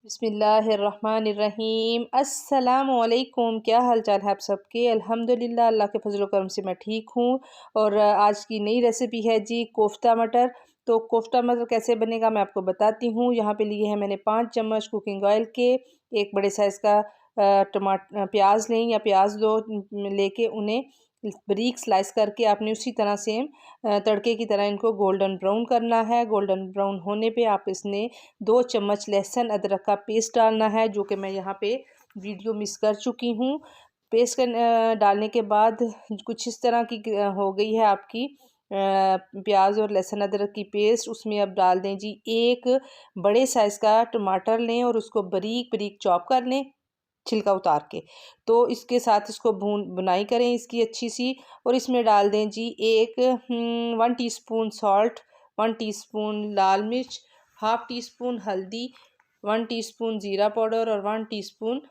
बिस्मिल्लाहिर्रहमानिर्रहीम। अस्सलामुअलैकुम। क्या हाल चाल है आप सबके? अल्हम्दुलिल्लाह, अल्लाह के फजल करम से मैं ठीक हूँ। और आज की नई रेसिपी है जी कोफ्ता मटर। तो कोफ्ता मटर कैसे बनेगा मैं आपको बताती हूँ। यहाँ पे लिए हैं मैंने 5 चम्मच कुकिंग ऑयल के। एक बड़े साइज़ का प्याज लें या प्याज दो लेके उन्हें बारीक स्लाइस करके आपने उसी तरह सेम तड़के की तरह इनको गोल्डन ब्राउन करना है। गोल्डन ब्राउन होने पे आप इसने 2 चम्मच लहसुन अदरक का पेस्ट डालना है, जो कि मैं यहाँ पे वीडियो मिस कर चुकी हूँ। पेस्ट डालने के बाद कुछ इस तरह की हो गई है आपकी प्याज और लहसुन अदरक की पेस्ट। उसमें अब डाल दें जी एक बड़े साइज़ का टमाटर लें और उसको बारीक बारीक चॉप कर लें छिलका उतार के। तो इसके साथ इसको भुनाई करें इसकी अच्छी सी। और इसमें डाल दें जी 1 टीस्पून सॉल्ट, 1 टीस्पून लाल मिर्च, हाफ टी स्पून हल्दी, 1 टीस्पून ज़ीरा पाउडर और 1 टीस्पून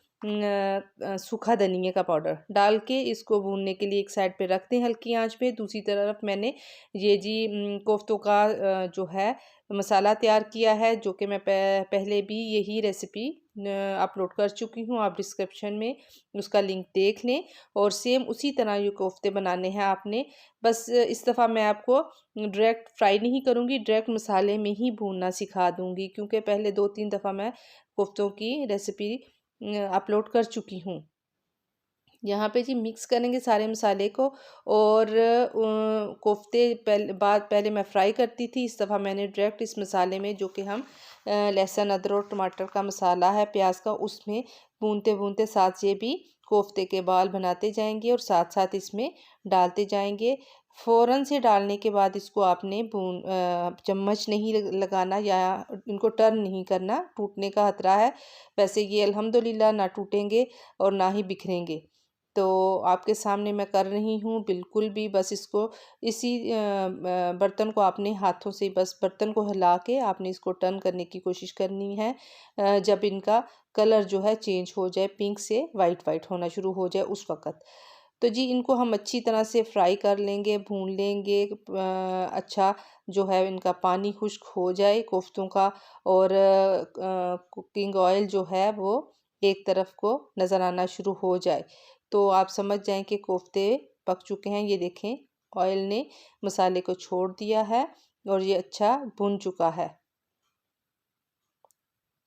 सूखा धनिया का पाउडर डाल के इसको भूनने के लिए एक साइड पे रखते हैं हल्की आंच पे। दूसरी तरफ मैंने ये जी कोफ्तों का जो है मसाला तैयार किया है, जो कि मैं पहले भी यही रेसिपी अपलोड कर चुकी हूँ। आप डिस्क्रिप्शन में उसका लिंक देख लें। और सेम उसी तरह ये कोफ्ते बनाने हैं आपने। बस इस दफ़ा मैं आपको डायरेक्ट फ्राई नहीं करूँगी, डायरेक्ट मसाले में ही भूनना सिखा दूँगी, क्योंकि पहले 2-3 दफ़ा मैं कोफ्तों की रेसिपी अपलोड कर चुकी हूँ। यहाँ पे जी मिक्स करेंगे सारे मसाले को। और कोफ्ते पहले मैं फ्राई करती थी, इस दफ़ा मैंने डायरेक्ट इस मसाले में, जो कि हम लहसुन अदरक और टमाटर का मसाला है प्याज का, उसमें भूनते भूनते साथ ये भी कोफ्ते के बाल बनाते जाएंगे और साथ साथ इसमें डालते जाएंगे। फ़ौरन से डालने के बाद इसको आपने चम्मच नहीं लगाना या इनको टर्न नहीं करना, टूटने का खतरा है। वैसे ये अल्हम्दुलिल्लाह ना टूटेंगे और ना ही बिखरेंगे। तो आपके सामने मैं कर रही हूँ बिल्कुल भी। बस इसको इसी बर्तन को आपने हाथों से बस बर्तन को हिला के आपने इसको टर्न करने की कोशिश करनी है। जब इनका कलर जो है चेंज हो जाए, पिंक से वाइट वाइट होना शुरू हो जाए, उस वक़्त तो जी इनको हम अच्छी तरह से फ्राई कर लेंगे, भून लेंगे। अच्छा जो है इनका पानी खुश्क हो जाए कोफ्तों का। और कुकिंग ऑयल जो है वो एक तरफ को नज़र आना शुरू हो जाए, तो आप समझ जाएं कि कोफ्ते पक चुके हैं। ये देखें ऑयल ने मसाले को छोड़ दिया है और ये अच्छा भुन चुका है।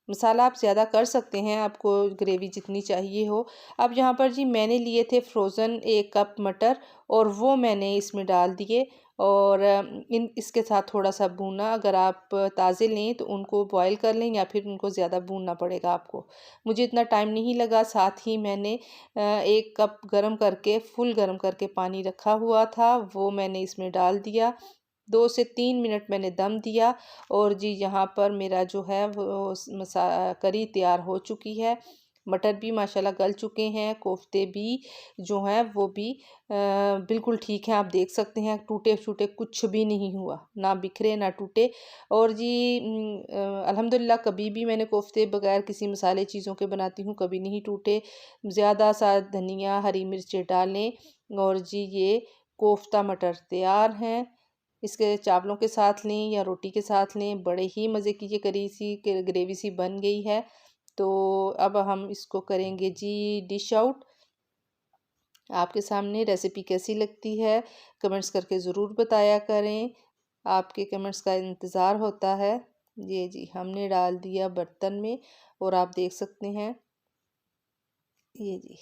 मसाला आप ज़्यादा कर सकते हैं, आपको ग्रेवी जितनी चाहिए हो। अब यहाँ पर जी मैंने लिए थे फ्रोज़न 1 कप मटर और वो मैंने इसमें डाल दिए। और इसके साथ थोड़ा सा भूना, अगर आप ताज़े लें तो उनको बॉईल कर लें या फिर उनको ज़्यादा भूनना पड़ेगा आपको। मुझे इतना टाइम नहीं लगा। साथ ही मैंने 1 कप गरम करके फुल गरम करके पानी रखा हुआ था, वो मैंने इसमें डाल दिया। 2 से 3 मिनट मैंने दम दिया। और जी यहाँ पर मेरा जो है वो करी तैयार हो चुकी है। मटर भी माशाल्लाह गल चुके हैं, कोफ्ते भी जो हैं वो भी बिल्कुल ठीक हैं। आप देख सकते हैं टूटे फूटे कुछ भी नहीं हुआ, ना बिखरे ना टूटे। और जी अल्हम्दुलिल्लाह कभी भी मैंने कोफ्ते बगैर किसी मसाले चीज़ों के बनाती हूँ, कभी नहीं टूटे। ज़्यादा सा धनिया हरी मिर्चें डालें और जी ये कोफ्ता मटर तैयार हैं। इसके चावलों के साथ लें या रोटी के साथ लें, बड़े ही मज़े की ये करी सी ग्रेवी सी बन गई है। तो अब हम इसको करेंगे जी डिश आउट। आपके सामने रेसिपी कैसी लगती है कमेंट्स करके ज़रूर बताया करें, आपके कमेंट्स का इंतज़ार होता है। ये जी हमने डाल दिया बर्तन में और आप देख सकते हैं ये जी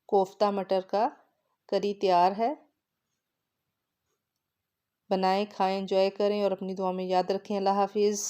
कोफ्ता मटर का करी तैयार है। बनाएं, खाएं, एंजॉय करें और अपनी दुआ में याद रखें। अल्लाह हाफिज़।